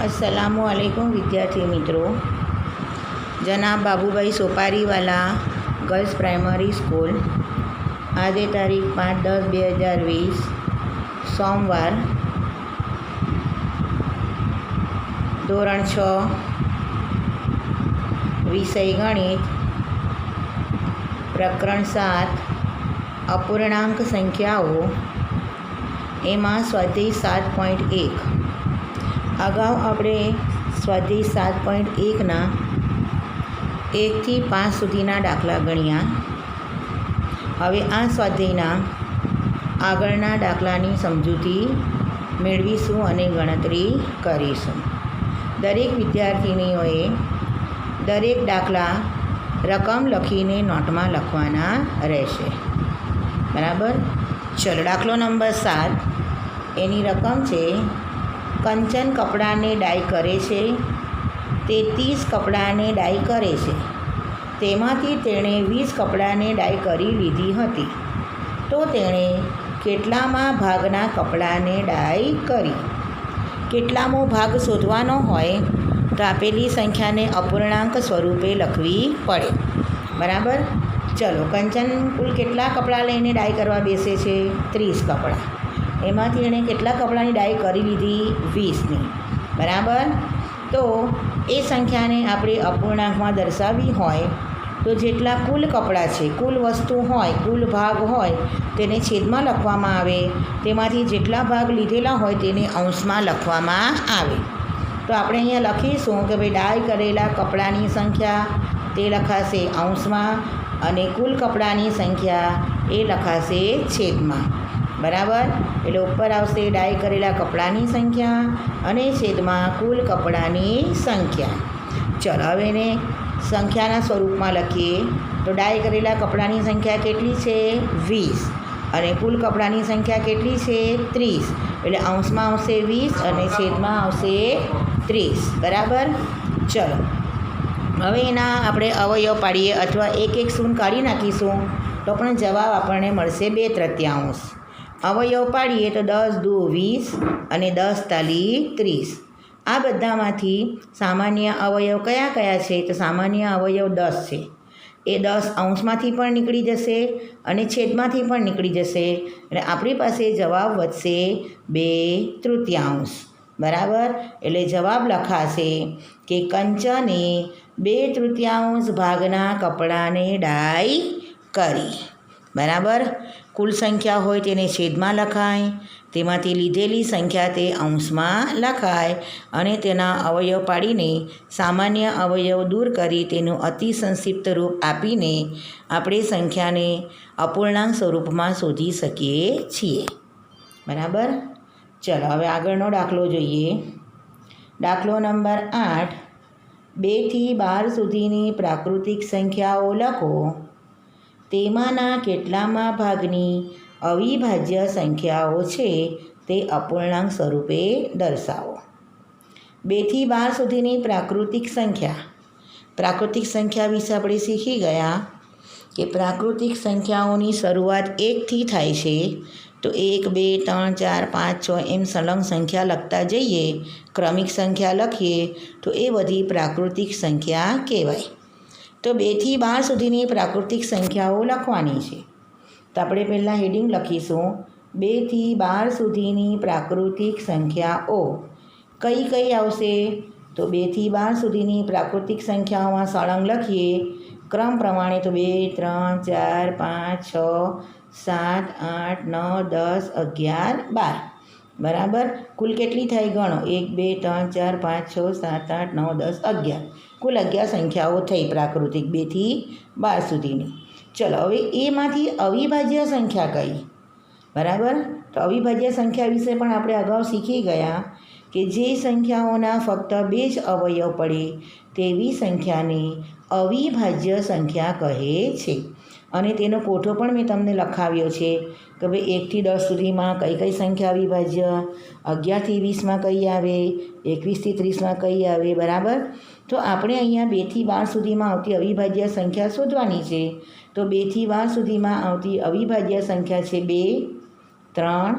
अस्सलामुअलैकुम विद्यार्थी मित्रों। जनाब बाबूभाई सोपारीवाला गर्ल्स प्राइमरी स्कूल आज तारीख 5/10/2020 सोमवार ધોરણ 6 વિષય ગણિત પ્રકરણ 7 અપૂર્ણાંક સંખ્યાઓ એમાં સ્વાધ્યાય 7.1 અગાઉ આપણે સ્વાધ્યાય 7.1ના 1 થી 5 સુધીના દાખલા ગણ્યા। હવે આ સ્વાધ્યાયના આગળના દાખલાની સમજૂતી મેળવીશું અને ગણતરી કરીશું। દરેક વિદ્યાર્થીનીઓએ દરેક દાખલા રકમ લખીને નોટમાં લખવાના રહેશે, બરાબર। ચલો, દાખલો નંબર 7, એની રકમ છે: કંચન કપડાને ડાય કરે છે, તે 30 કપડાને ડાય કરે છે, તેમાંથી તેણે 20 કપડાને ડાય કરી લીધી હતી, તો તેણે કેટલામા ભાગના કપડાને ડાય કરી? કેટલામો ભાગ શોધવાનો હોય તો આપેલી સંખ્યાને અપૂર્ણાંક સ્વરૂપે લખવી પડે, બરાબર। ચલો, કંચન કુલ કેટલા કપડાં લઈને ડાય કરવા બેસે છે? 30 કપડાં। એમાંથી એણે કેટલા કપડાની ડાય કરી લીધી? 20ની, બરાબર। તો એ સંખ્યાને આપણે અપૂર્ણાંકમાં દર્શાવવી હોય તો જેટલા કુલ કપડાં છે, કુલ વસ્તુ હોય, કુલ ભાગ હોય તેને છેદમાં લખવામાં આવે, તેમાંથી જેટલા ભાગ લીધેલા હોય તેને અંશમાં લખવામાં આવે। તો આપણે અહીંયા લખીશું કે ભાઈ ડાય કરેલા કપડાની સંખ્યા તે લખાશે અંશમાં અને કુલ કપડાની સંખ્યા એ લખાશે છેદમાં, બરાબર। એટલે ઉપર આવશે ડાય કરેલા કપડાની સંખ્યા અને છેદમાં કુલ કપડાની સંખ્યા। ચલો, હવે એને સંખ્યાના સ્વરૂપમાં લખીએ તો ડાય કરેલા કપડાની સંખ્યા કેટલી છે? 20 અને કુલ કપડાની સંખ્યા કેટલી છે? 30। એટલે અંશમાં આવશે 20 અને છેદમાં આવશે 30, બરાબર। ચલો, હવે એના આપણે અવયવ પાડીએ અથવા એક શૂન્ય કાઢી નાખીશું તો પણ જવાબ આપણને મળશે 2/3। અવયવ પાડીએ તો 10 દુ 20 અને 10 તાલી 30। આ બધામાંથી સામાન્ય અવયવ કયા કયા છે? તો સામાન્ય અવયવ 10 છે। એ 10 અંશમાંથી પણ નીકળી જશે અને છેદમાંથી પણ નીકળી જશે, એટલે આપણી પાસે જવાબ વધશે 2/3, બરાબર। એટલે જવાબ લખાશે કે કંચને 2/3 ભાગના કપડાને ડાય કરી, બરાબર। કુલ સંખ્યા હોય તેને છેદમાં લખાય, તેમાંથી લીધેલી સંખ્યા તે અંશમાં લખાય અને તેના અવયવ પાડીને સામાન્ય અવયવ દૂર કરી તેનું અતિ સંક્ષિપ્ત રૂપ આપીને આપણે સંખ્યાને અપૂર્ણાંક સ્વરૂપમાં શોધી શકીએ છીએ, બરાબર। ચલો, હવે આગળનો દાખલો જોઈએ। દાખલો નંબર 8, 2 થી 12 સુધીની પ્રાકૃતિક સંખ્યાઓ લખો, તેમાંના કેટલામા ભાગની અવિભાજ્ય સંખ્યાઓ છે તે અપૂર્ણાંક સ્વરૂપે દર્શાવો। 2 થી 12 સુધીની પ્રાકૃતિક સંખ્યા વિશે આપણે શીખી ગયા કે પ્રાકૃતિક સંખ્યાઓની શરૂઆત 1થી થાય છે, તો 1 2 3 4 5 6 એમ સળંગ સંખ્યા લખતા જઈએ, ક્રમિક સંખ્યા લખીએ તો એ બધી પ્રાકૃતિક સંખ્યા કહેવાય। તો 2 થી 12 સુધીની પ્રાકૃતિક સંખ્યાઓ લખવાની છે, તો આપણે પહેલાં હેડિંગ લખીશું 2 થી 12 સુધીની પ્રાકૃતિક સંખ્યાઓ કઈ કઈ આવશે? તો 2 થી 12 સુધીની પ્રાકૃતિક સંખ્યાઓમાં સળંગ લખીએ ક્રમ પ્રમાણે તો 2 3 4 5 6 7 8 9 10 11 12, બરાબર। કુલ કેટલી થાય ગણો? 1 2 3 4 5 6 7 8 9 10 11, કુલ 11 સંખ્યાઓ થઈ પ્રાકૃતિક 2 થી 12 સુધીની। ચલો, હવે એમાંથી અવિભાજ્ય સંખ્યા કઈ? બરાબર। તો અવિભાજ્ય સંખ્યા વિશે પણ આપણે અગાઉ શીખી ગયા કે જે સંખ્યાઓના ફક્ત 2 જ અવયવ પડે તેવી સંખ્યાને અવિભાજ્ય સંખ્યા કહે છે। અને તેનો કોઠો પણ મેં તમને લખાવ્યો છે કે ભાઈ 1 થી 10 સુધીમાં કઈ કઈ સંખ્યા અવિભાજ્ય, 11 થી 20માં કઈ આવે, 21 થી 30માં કઈ આવે, બરાબર। તો આપણે અહીંયા 2 થી 12 સુધીમાં આવતી અવિભાજ્ય સંખ્યા શોધવાની છે। તો 2 થી 12 સુધીમાં આવતી અવિભાજ્ય સંખ્યા છે 2 3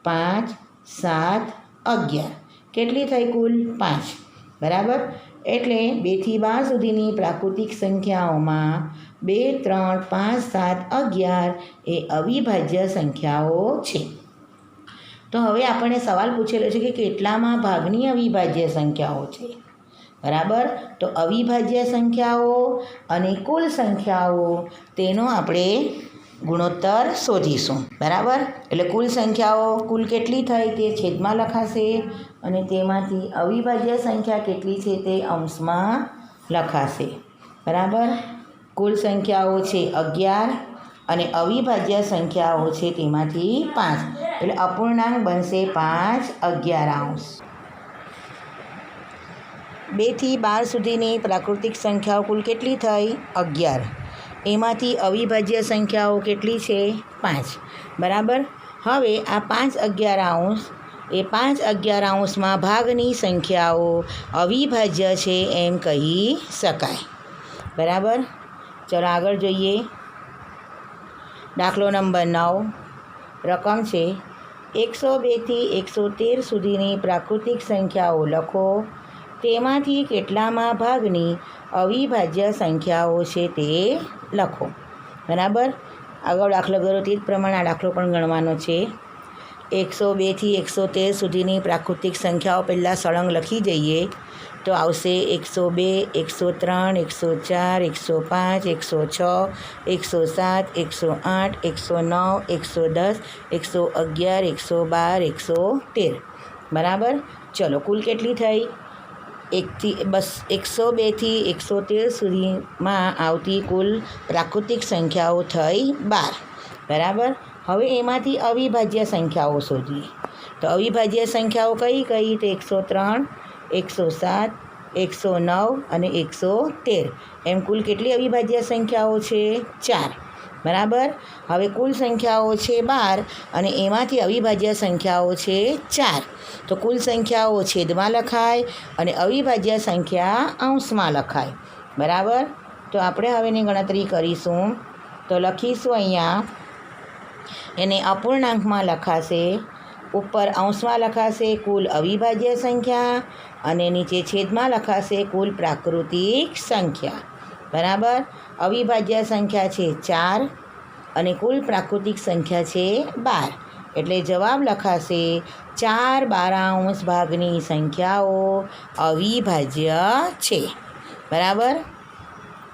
5 7 11। કેટલી થઈ કુલ 5 બરાબર. એટલે 2 થી 12 સુધીની પ્રાકૃતિક સંખ્યાઓમાં 2, 3, 5, 7, 11 એ અવિભાજ્ય સંખ્યાઓ છે. તો હવે આપણને સવાલ પૂછેલો છે કે કેટલામાં ભાગની અવિભાજ્ય સંખ્યાઓ છે બરાબર. તો અવિભાજ્ય સંખ્યાઓ અને કુલ સંખ્યાઓ તેનો આપણે ગુણોત્તર શોધીશું બરાબર. એટલે કુલ સંખ્યાઓ કુલ કેટલી થઈ તે છેદમાં લખાશે અને તેમાંથી અવિભાજ્ય સંખ્યા કેટલી છે તે અંશમાં લખાશે બરાબર. કુલ સંખ્યાઓ છે 11 અને અવિભાજ્ય સંખ્યાઓ છે તેમાંથી 5 એટલે અપૂર્ણાંક બનશે 5/11. 2 થી 12 સુધીની પ્રાકૃતિક સંખ્યાઓ કુલ કેટલી થઈ 11. એમાંથી અવિભાજ્ય સંખ્યાઓ કેટલી છે 5 બરાબર. હવે આ 5/11 એ 5/11 ભાગની સંખ્યાઓ અવિભાજ્ય છે એમ કહી શકાય બરાબર. ચલો આગળ જોઈએ. દાખલો નંબર 9. રકમ છે 102 થી 113 સુધીની પ્રાકૃતિક સંખ્યાઓ લખો. તેમાંથી કેટલામાં ભાગની અવિભાજ્ય સંખ્યાઓ છે તે લખો બરાબર. આગળ દાખલો ગયો તે જ પ્રમાણે આ દાખલો પણ ગણવાનો છે. 102 થી 113 સુધીની પ્રાકૃતિક સંખ્યાઓ પહેલાં સળંગ લખી જઈએ તો આવશે 102, 103, 104, 105, 106, 107, 108, 109, 110, 111, 112, 113 બરાબર. ચલો કુલ કેટલી થઈ 102 થી 113 સુધીમાં આવતી કુલ પ્રાકૃતિક સંખ્યાઓ થઈ 12 બરાબર. હવે એમાંથી અવિભાજ્ય સંખ્યાઓ શોધીએ. તો અવિભાજ્ય સંખ્યાઓ કઈ કઈ તો 103, 107, 109 અને 113 એમ કુલ કેટલી અવિભાજ્ય સંખ્યાઓ છે 4 બરાબર. હવે કુલ સંખ્યાઓ છે 12 અને એમાંથી અવિભાજ્ય સંખ્યાઓ છે 4. તો કુલ સંખ્યાઓ છેદમાં લખાય અને અવિભાજ્ય સંખ્યા અંશમાં લખાય બરાબર. તો આપણે હવે એની ગણતરી કરીશું. તો લખીશું અહીંયા એને અપૂર્ણાંકમાં લખાશે, ઉપર અંશમાં લખાશે કુલ અવિભાજ્ય સંખ્યા અને નીચે છેદમાં લખાશે કુલ પ્રાકૃતિક સંખ્યા બરાબર. અવિભાજ્ય સંખ્યા છે 4 અને કુલ પ્રાકૃતિક સંખ્યા છે 12 એટલે જવાબ લખાશે 4/12 ભાગની સંખ્યાઓ અવિભાજ્ય છે બરાબર.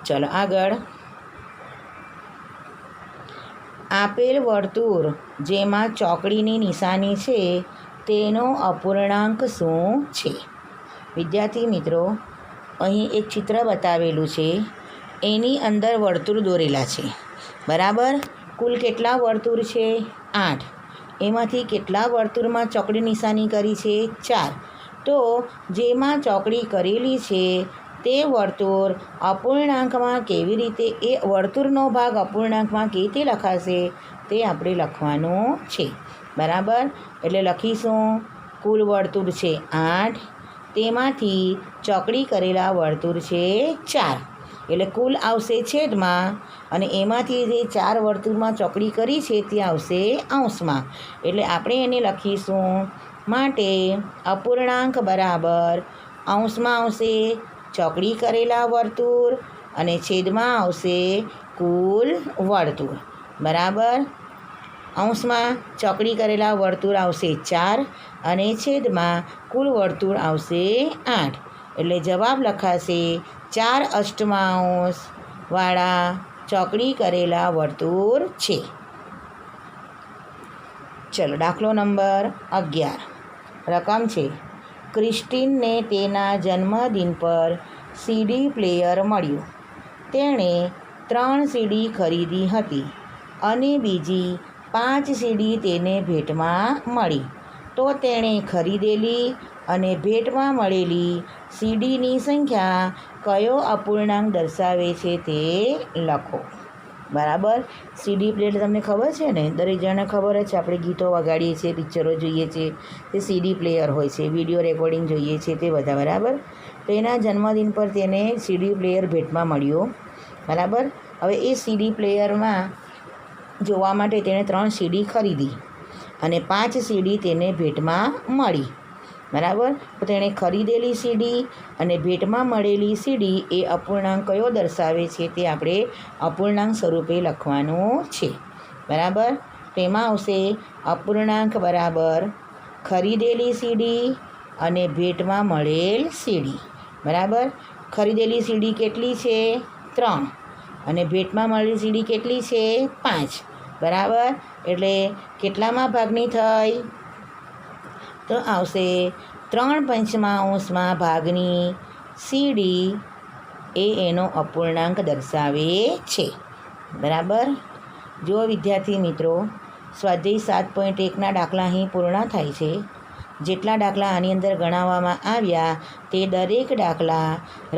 ચલો આગળ. આપેલ વર્તુળ જેમાં ચોકડીની નિશાની છે તેનો અપૂર્ણાંક શું છે? વિદ્યાર્થી મિત્રો, અહીં એક ચિત્ર બતાવેલું છે. એની અંદર વર્તુળ દોરેલા છે બરાબર. કુલ કેટલા વર્તુળ છે 8. એમાંથી કેટલા વર્તુળમાં ચોકડી નિશાની કરી છે 4. તો જેમાં ચોકડી કરેલી છે તે વર્તુળ અપૂર્ણાંકમાં કેવી રીતે એ વર્તુળનો ભાગ અપૂર્ણાંકમાં કેવી રીતે લખાશે તે આપણે લખવાનું છે બરાબર. એટલે લખીશું કુલ વર્તુળ છે 8, તેમાંથી ચોકડી કરેલા વર્તુળ છે 4 એટલે કુલ આવશે છેદમાં અને એમાંથી જે 4 વર્તુળમાં ચોકડી કરી છે તે આવશે અંશમાં. એટલે આપણે એને લખીશું માટે અપૂર્ણાંક બરાબર અંશમાં આવશે ચોકડી કરેલા વર્તુળ અને છેદમાં આવશે કુલ વર્તુળ બરાબર. અંશમાં ચોકડી કરેલા વર્તુળ આવશે 4 અને છેદમાં કુલ વર્તુળ આવશે 8 એટલે જવાબ લખાશે 4/8 વાળા ચોકડી કરેલા વર્તુળ છે. ચલો દાખલો નંબર 11. રકમ છે ક્રિસ્ટીનને તેના જન્મદિન પર સીડી પ્લેયર મળ્યું. તેણે 3 સીડી ખરીદી હતી અને બીજી 5 સીડી તેને ભેટમાં મળી. તો તેણે ખરીદેલી અને ભેટમાં મળેલી સીડીની સંખ્યા કયો અપૂર્ણાંક દર્શાવે છે તે લખો બરાબર. સીડી પ્લેયર તમને ખબર છે ને, દરેક જણાને ખબર જ છે. આપણે ગીતો વગાડીએ છીએ, પિક્ચરો જોઈએ છીએ, તે સીડી પ્લેયર હોય છે. વિડીયો રેકોર્ડિંગ જોઈએ છીએ તે બધા બરાબર. તો એના જન્મદિન પર તેને સીડી પ્લેયર ભેટમાં મળ્યો બરાબર. હવે એ સીડી પ્લેયરમાં જોવા માટે તેણે 3 સીડી ખરીદી અને 5 સીડી તેને ભેટમાં મળી બરાબર. તો તેણે ખરીદેલી સીડી અને ભેટમાં મળેલી સીડી એ અપૂર્ણાંક કયો દર્શાવે છે તે આપણે અપૂર્ણાંક સ્વરૂપે લખવાનું છે. બરાબર. તેમાં આવશે અપૂર્ણાંક બરાબર ખરીદેલી સીડી અને ભેટમાં મળેલ સીડી. બરાબર. ખરીદેલી સીડી કેટલી છે? 3. અને ભેટમાં મળેલી સીડી કેટલી છે? 5. બરાબર. એટલે કેટલામાં ભાગની થઈ? તો આવશે 3/5 ભાગની સીડી એ એનો અપૂર્ણાંક દર્શાવે છે. બરાબર. જો વિદ્યાર્થી મિત્રો, સ્વાધ્યાય 7.1ના દાખલા અહીં પૂર્ણ થાય છે. જેટલા દાખલા આની અંદર ગણાવવામાં આવ્યા તે દરેક દાખલા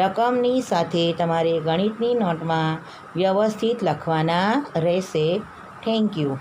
રકમની સાથે તમારે ગણિતની નોટમાં વ્યવસ્થિત લખવાના રહેશે. Thank you.